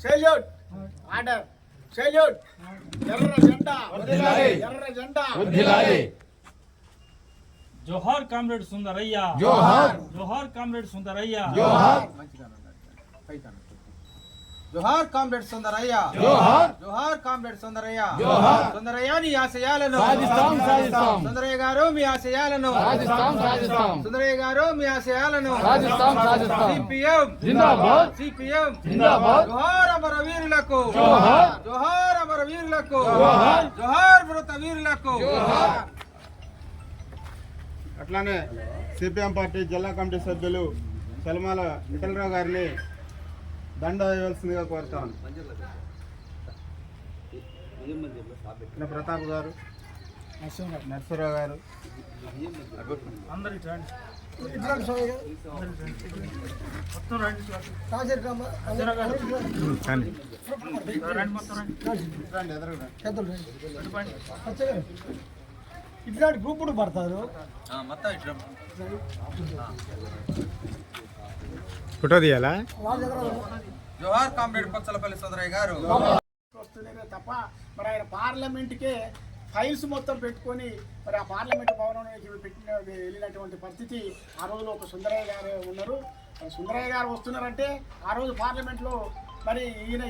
Salute order salute ఎర్ర జెండా ఎర్ర జెండా జోహార్ కామ్రేడ్ సుందరయ్య జోహార్ కామ్రేడ్ సుందరయ్య జోహార్ కామ్రేడ్ సుందరయ్య జోహార్ కామ్రేడ్ సుందరయ్య సుందరయ్య నీ ఆశయాలను సుందరయ్య గారు మీ ఆశయాలను సుందరయ్య గారు మీ ఆశయాలను సిపిఎం సిపిఎం జోహార్ అమర వీరులకు జోహార్ అమర వీరులకు జోహార్ మృత వీరులకు. అట్లానే సిపిఎం పార్టీ జిల్లా కమిటీ సభ్యులు సల్మాల విఠలరావు గారిని దండ వేయవలసిందిగా కోరుతాను. ప్రతాప్ గారు, నర్సరావు గారు, ఇట్లాంటి గ్రూపులు పడతారు. ఫోటో తీయాలా? జోహార్ కామ్రేడ్ పొచ్చలపల్లి సుందరయ్య గారు వస్తున్నాయి తప్ప మరి ఆయన పార్లమెంట్కే ఫైల్స్ మొత్తం పెట్టుకొని మరి ఆ పార్లమెంట్ భవనానికి వెళ్ళినటువంటి పరిస్థితి ఆ రోజులో ఒక సుందరయ్య గారు ఉన్నారు. సుందరయ్య గారు వస్తున్నారంటే ఆ రోజు పార్లమెంట్లో మరి ఈయన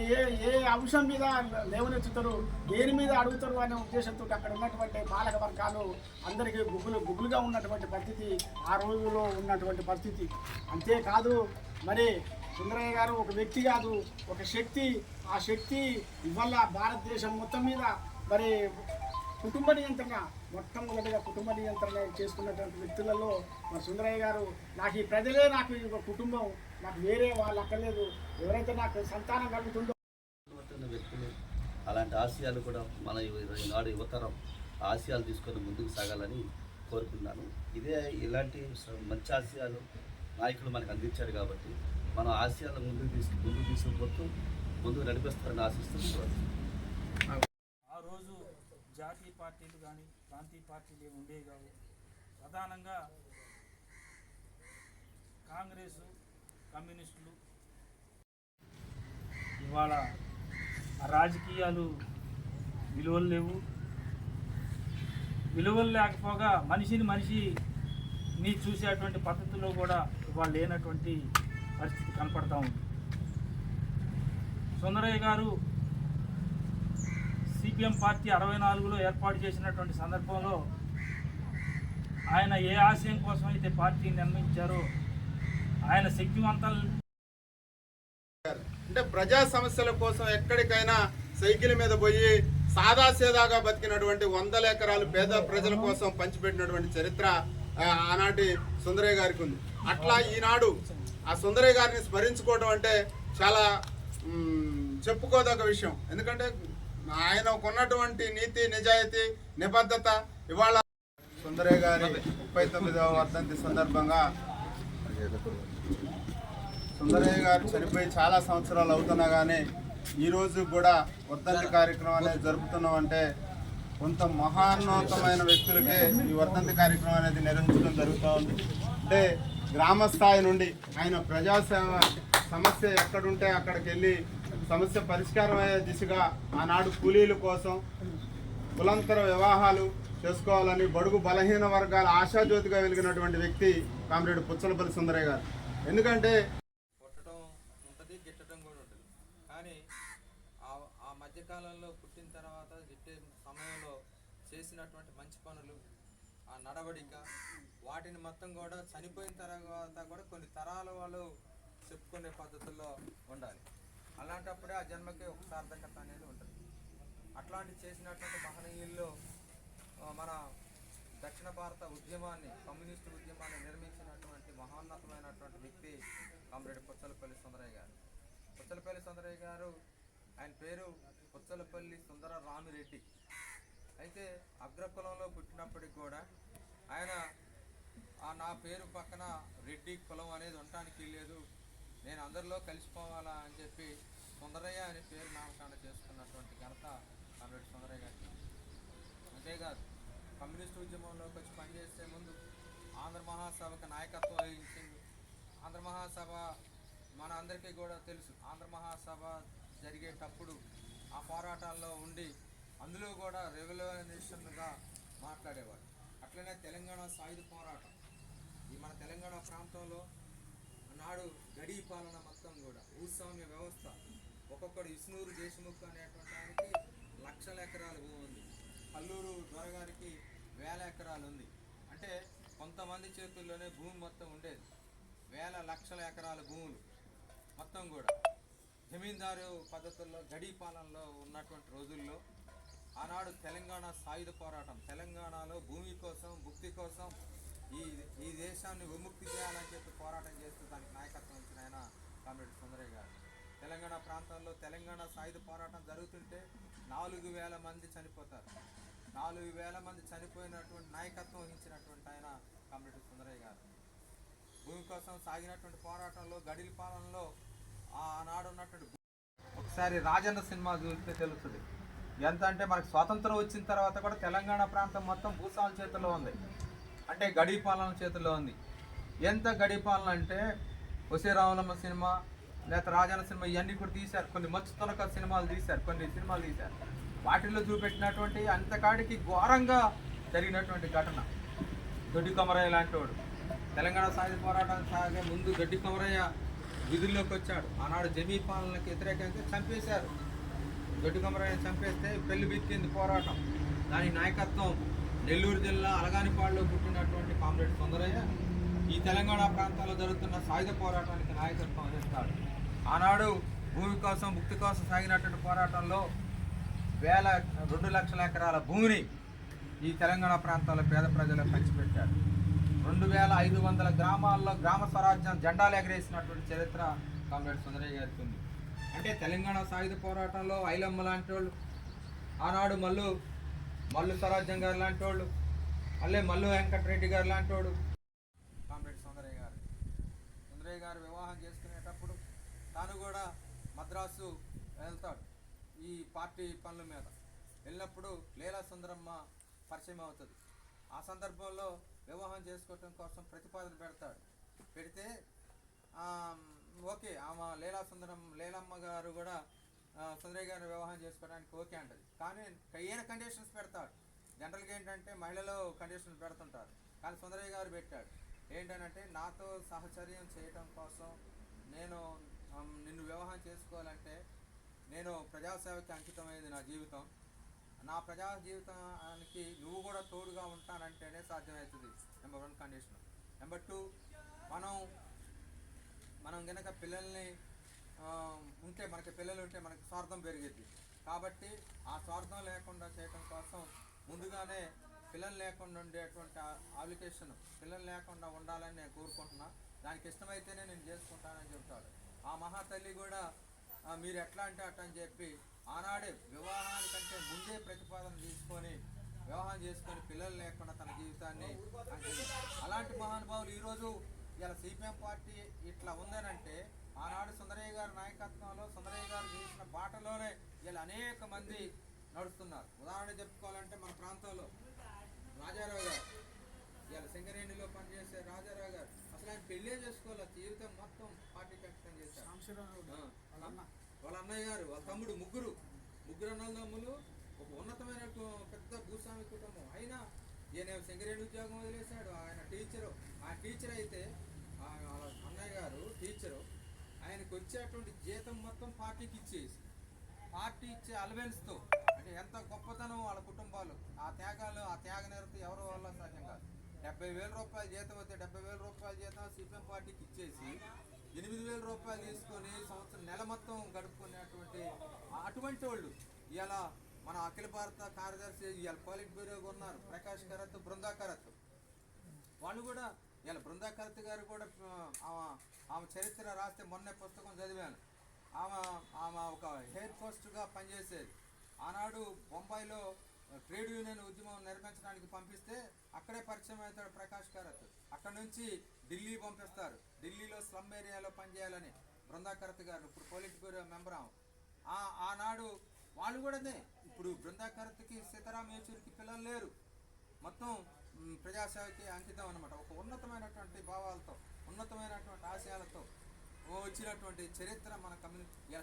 ఏ అంశం మీద లేవనెత్తుతారు, దేని మీద అడుగుతారు అనే ఉద్దేశంతో అక్కడ ఉన్నటువంటి పాలక వర్గాలు అందరికీ గుగ్గులుగా ఉన్నటువంటి పరిస్థితి ఆ రోజులో ఉన్నటువంటి పరిస్థితి. అంతేకాదు మరి సుందరయ్య గారు ఒక వ్యక్తి కాదు, ఒక శక్తి. ఆ శక్తి ఇవాళ భారతదేశం మొత్తం మీద మరి కుటుంబ నియంత్రణ, మొట్టమొదటిగా కుటుంబ నియంత్రణ చేసుకున్నటువంటి వ్యక్తులలో మరి సుందరయ్య గారు నాకు ఈ ప్రజలే నాకు ఒక కుటుంబం, నాకు వేరే వాళ్ళు అక్కర్లేదు, ఎవరైతే నాకు సంతానం కలుగుతుందో వ్యక్తులు అలాంటి ఆశయాలు కూడా మన ఈనాడు యువతరం ఆశయాలు తీసుకొని ముందుకు సాగాలని కోరుకున్నాను. ఇలాంటి మంచి ఆశయాలు నాయకులు మనకు అందించారు కాబట్టి మన ఆశయాలు ముందుకు తీసుకుపోతూ ముందుకు నడిపిస్తారని ఆశిస్తున్నాను. ఆ రోజు జాతీయ పార్టీలు కానీ ప్రాంతీయ పార్టీలు ఏమి ఉండేవి కావు. ప్రధానంగా కాంగ్రెస్, కమ్యూనిస్టులు. ఇవాళ రాజకీయాలు విలువలు లేవు. విలువలు లేకపోగా మనిషిని చూసేటువంటి పద్ధతిలో కూడా ఇవాళ లేనటువంటి పరిస్థితి కనపడతా ఉంది. సుందరయ్య గారు సిపిఎం పార్టీ 64లో ఏర్పాటు చేసినటువంటి సందర్భంలో ఆయన ఏ ఆశయం కోసం అయితే పార్టీని నిర్మించారో ఆయన శక్తివంతాలు అంటే ప్రజా సమస్యల కోసం ఎక్కడికైనా సైకిల్ మీద పోయి సాదాసీదాగా బతికినటువంటి 100 ఎకరాలు పేద ప్రజల కోసం పంచిపెట్టినటువంటి చరిత్ర ఆనాటి సుందరయ్య గారికి ఉంది. అట్లా ఈనాడు ఆ సుందరయ్య గారిని స్మరించుకోవడం అంటే చాలా చెప్పుకోదగ్గ విషయం. ఎందుకంటే ఆయన కొన్నటువంటి నీతి, నిజాయితీ, నిబద్ధత ఇవాళ సుందరయ్య గారి 39వ వర్ధంతి సందర్భంగా సుందరయ్య గారు చనిపోయి చాలా సంవత్సరాలు అవుతున్నా కానీ ఈరోజు కూడా వర్ధంతి కార్యక్రమం అనేది జరుపుతున్నాం అంటే కొంత మహాన్నతమైన వ్యక్తులకే ఈ వర్ధంతి కార్యక్రమం అనేది నిర్వహించడం జరుగుతూ ఉంది. అంటే గ్రామ స్థాయి నుండి ఆయన ప్రజాసేవ సమస్య ఎక్కడుంటే అక్కడికి వెళ్ళి సమస్య పరిష్కారం అయ్యే దిశగా ఆనాడు కూలీల కోసం కులాంతర వివాహాలు చేసుకోవాలని బడుగు బలహీన వర్గాల ఆశాజ్యోతిగా వెలిగినటువంటి వ్యక్తి కామ్రేడ్ పుచ్చలపల్లి సుందరయ్య గారు. ఎందుకంటే కొట్టడం ఉంటుంది, గిట్టడం కూడా ఉంటుంది. కానీ ఆ మధ్యకాలంలో పుట్టిన తర్వాత గిట్టే సమయంలో చేసినటువంటి మంచి పనులు, ఆ నడవడిక, వాటిని మొత్తం కూడా చనిపోయిన తర్వాత కూడా కొన్ని తరాల వాళ్ళు చెప్పుకునే పద్ధతుల్లో ఉండాలి. అలాంటప్పుడే ఆ జన్మకి ఒక సార్థకత అనేది ఉంటుంది. అట్లాంటి చేసినటువంటి మహనీయుల్లో మన దక్షిణ భారత ఉద్యమాన్ని, కమ్యూనిస్టు ఉద్యమాన్ని నిర్మించినటువంటి మహోన్నతమైనటువంటి వ్యక్తి కామ్రేడ్ పుచ్చలపల్లి సుందరయ్య గారు. పుచ్చలపల్లి సుందరయ్య గారు ఆయన పేరు పుచ్చలపల్లి సుందర రామిరెడ్డి. అయితే అగ్రకులంలో పుట్టినప్పటికి కూడా ఆయన నా పేరు పక్కన రెడ్డి కులం అనేది ఉండటానికి లేదు, నేను అందరిలో కలిసిపోవాలా అని చెప్పి సుందరయ్య అనే పేరు నామకరణ చేసుకున్నటువంటి ఘనత కామ్రేడ్ సుందరయ్య గారికి. అంతేకాదు కమ్యూనిస్టు ఉద్యమంలోకి వచ్చి పనిచేసే ముందు ఆంధ్ర మహాసభకు నాయకత్వం వహించింది. ఆంధ్ర మహాసభ మన అందరికీ కూడా తెలుసు. ఆంధ్ర మహాసభ జరిగేటప్పుడు ఆ పోరాటాల్లో ఉండి అందులో కూడా రెవల్యూషన్గా మాట్లాడేవాడు. అట్లనే తెలంగాణ సాయుధ పోరాటం, ఈ మన తెలంగాణ ప్రాంతంలో నాడు గడీ పాలన మొత్తం కూడా భూస్వామ్య వ్యవస్థ. ఒక్కొక్కడు ఇస్నూరు దేశముఖ్ అనేటువంటి ఆయనకి లక్షల ఎకరాల భూమి ఉంది, కల్లూరు దొరగారికి 1000 ఎకరాలు ఉంది. అంటే కొంతమంది చేతుల్లోనే భూమి మొత్తం ఉండేది, 1000 లక్షల ఎకరాల భూములు మొత్తం కూడా జమీందారు పద్ధతుల్లో గడీ పాలనలో ఉన్నటువంటి రోజుల్లో ఆనాడు తెలంగాణ సాయుధ పోరాటం, తెలంగాణలో భూమి కోసం భుక్తి కోసం ఈ దేశాన్ని విముక్తి చేయాలని చెప్పి పోరాటం చేస్తూ దానికి నాయకత్వం ఇచ్చిన ఆయన కామ్రేడ్ సుందరయ్య గారు. తెలంగాణ ప్రాంతంలో తెలంగాణ సాయుధ పోరాటం జరుగుతుంటే 4000 మంది చనిపోతారు. 4000 మంది చనిపోయినటువంటి నాయకత్వం వహించినటువంటి ఆయన కామ్రేడ్ సుందరయ్య గారు. భూమి కోసం సాగినటువంటి పోరాటంలో గడిల పాలనలో ఆనాడు ఉన్నటువంటి ఒకసారి రాజన్న సినిమా చూస్తే తెలుస్తుంది. ఎంత అంటే మనకు స్వాతంత్రం వచ్చిన తర్వాత కూడా తెలంగాణ ప్రాంతం మొత్తం భూస్వాముల చేతుల్లో ఉంది, అంటే గడీ పాలన చేతుల్లో ఉంది. ఎంత గడీ పాలన అంటే వసే రావులమ్మ సినిమా లేకపోతే రాజన్న సినిమా ఇవన్నీ కూడా తీశారు. కొన్ని మచ్చు తొనక సినిమాలు తీశారు, కొన్ని సినిమాలు తీశారు. వాటిల్లో చూపెట్టినటువంటి అంతకాడికి ఘోరంగా జరిగినటువంటి ఘటన దొడ్డి కొమరయ్య లాంటి వాడు. తెలంగాణ సాయుధ పోరాటం సాగే ముందు దొడ్డి కొమరయ్య విధుల్లోకి వచ్చాడు. ఆనాడు జమీ పాలనకి వ్యతిరేకంగా చంపేశారు. దొడ్డి కొమరయ్యని చంపేస్తే పెళ్లి బిక్కింది పోరాటం. దాని నాయకత్వం నెల్లూరు జిల్లా అలగానిపాడులో పుట్టినటువంటి కామ్రేడ్ సుందరయ్య ఈ తెలంగాణ ప్రాంతాల్లో జరుగుతున్న సాయుధ పోరాటానికి నాయకత్వం వహిస్తాడు. ఆనాడు భూమి కోసం ముక్తి కోసం సాగినటువంటి పోరాటంలో 2 లక్షల ఎకరాల భూమిని ఈ తెలంగాణ ప్రాంతాల్లో పేద ప్రజలకు పంచిపెట్టాడు. 2500 గ్రామాల్లో గ్రామ స్వరాజ్యం జెండాలు ఎగరేసినటువంటి చరిత్ర కామ్రేడ్ సుందరయ్య గారికి ఉంది. అంటే తెలంగాణ సాయుధ పోరాటంలో ఐలమ్మ లాంటి వాళ్ళు, ఆనాడు మల్లు స్వరాజ్యం గారు లాంటి వాళ్ళు, మల్లు వెంకటరెడ్డి గారు లాంటి వాడు కామ్రేడ్ సుందరయ్య గారు. సుందరయ్య గారు వివాహం చేసుకునేటప్పుడు తాను కూడా మద్రాసు వెళ్తాడు ఈ పార్టీ పనుల మీద. వెళ్ళినప్పుడు లీలా సుందరమ్మ పరిచయం అవుతుంది. ఆ సందర్భంలో వివాహం చేసుకోవటం కోసం ప్రతిపాదన పెడితే ఓకే, ఆమె లీలమ్మ గారు కూడా సుందరయ్య గారిని వివాహం చేసుకోవడానికి ఓకే అంటది. కానీ ఈయన కండిషన్స్ పెడతాడు. జనరల్గా ఏంటంటే మహిళలు కండిషన్స్ పెడుతుంటారు, కానీ సుందరయ్య గారు పెట్టాడు. ఏంటనంటే నాతో సహచర్యం చేయటం కోసం నిన్ను వివాహం చేసుకోవాలంటే నేను ప్రజాసేవకి అంకితమైంది నా జీవితం. నా ప్రజా జీవితానికి నువ్వు కూడా తోడుగా ఉంటానంటేనే సాధ్యమవుతుంది. Number 1 condition. నెంబర్ 2, మనం కనుక పిల్లల్ని మనకి పిల్లలు ఉంటే మనకి స్వార్థం పెరిగిద్ది. కాబట్టి ఆ స్వార్థం లేకుండా చేయటం కోసం ముందుగానే పిల్లలు లేకుండా ఉండేటువంటి అప్లికేషన్ పిల్లలు లేకుండా ఉండాలని నేను కోరుకుంటున్నా. దానికి ఇష్టమైతేనే నేను చేసుకుంటానని చెప్తాడు. ఆ మహాతల్లి కూడా మీరు ఎట్లా అంటే అట్లా అని చెప్పి ఆనాడే వివాహానికంటే ముందే ప్రతిపాదన తీసుకొని వివాహం చేసుకొని పిల్లలు లేకుండా తన జీవితాన్ని అలాంటి మహానుభావులు ఈరోజు ఇలా సిపిఎం పార్టీ ఇట్లా ఉందనంటే ఆనాడు సుందరయ్య గారి నాయకత్వంలో సుందరయ్య గారు చేసిన బాటలోనే ఇలా అనేక మంది నడుస్తున్నారు. ఉదాహరణ చెప్పుకోవాలంటే మన ప్రాంతంలో రాజారావు గారు, ఇలా సింగరేణిలో పనిచేసే రాజారావు గారు అసలు ఆయన పెళ్ళే చేసుకోవాలి, జీవితం మొత్తం పార్టీ ఖచ్చితంగా చేశారు. వాళ్ళ అన్నయ్య గారు, వాళ్ళ తమ్ముడు, ముగ్గురు అన్నదమ్ములు, ఒక ఉన్నతమైన పెద్ద భూస్వామి కుటుంబం. అయినా ఈయన సింగరేణి ఉద్యోగం వదిలేశాడు. ఆయన టీచర్ అయితే అన్నయ్య గారు టీచరు, ఆయనకు వచ్చేటువంటి జీతం మొత్తం పార్టీకి పార్టీ ఇచ్చే అలవెన్స్తో, అంటే ఎంత గొప్పతనం వాళ్ళ కుటుంబాలు. ఆ త్యాగ నిరత ఎవరి వల్ల సాధ్యం కాదు. 70,000 రూపాయల జీతం అయితే 70,000 రూపాయల జీతం సిపిఎం పార్టీకి ఇచ్చేసి 8,000 రూపాయలు తీసుకొని సంవత్సరం నెల మొత్తం గడుపుకునేటువంటి అటువంటి వాళ్ళు ఇలా మన అఖిల భారత కార్యదర్శి ఇవాళ పోలిట్ బ్యూరోగా ఉన్నారు ప్రకాష్ కరత్, బృందా కరత్. వాళ్ళు కూడా ఇలా బృందా కరత్ గారు కూడా ఆమె చరిత్ర రాస్తే మొన్నే పుస్తకం చదివాను. ఆమె ఒక హెయిర్ పోస్ట్గా పనిచేసేది. ఆనాడు బొంబాయిలో ట్రేడ్ యూనియన్ ఉద్యమం నిర్మించడానికి పంపిస్తే అక్కడే పరిచయం అవుతాడు ప్రకాష్ కరత్. అక్కడ నుంచి ఢిల్లీ పంపిస్తారు. ఢిల్లీలో స్లమ్ ఏరియాలో పనిచేయాలని బృందా కరత్ గారు ఇప్పుడు పోలిట్ బ్యూరో మెంబర్. ఆనాడు వాళ్ళు కూడానే ఇప్పుడు బృందా కరత్కి సీతారాం యేచూరికి పిల్లలు లేరు. మొత్తం ప్రజాసేవకి అంకితం అనమాట. ఒక ఉన్నతమైనటువంటి భావాలతో ఉన్నతమైనటువంటి ఆశయాలతో వచ్చినటువంటి చరిత్ర మన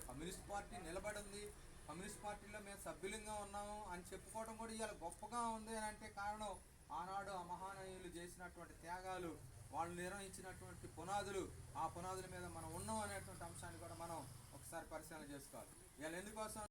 కమ్యూనిస్ట్ పార్టీ నిలబడి ఉంది. కమ్యూనిస్ట్ పార్టీలో మేము సభ్యులంగా ఉన్నాము అని చెప్పుకోవడం కూడా ఇవాళ గొప్పగా ఉంది అని అంటే కారణం ఆనాడు ఆ మహానీయులు చేసినటువంటి త్యాగాలు, వాళ్ళు నిర్వహించినటువంటి పునాదులు, ఆ పునాదుల మీద మనం ఉన్నాం అనేటువంటి అంశాన్ని కూడా మనం ఒకసారి పరిశీలన చేసుకోవాలి. ఇవాళ ఎందుకోసం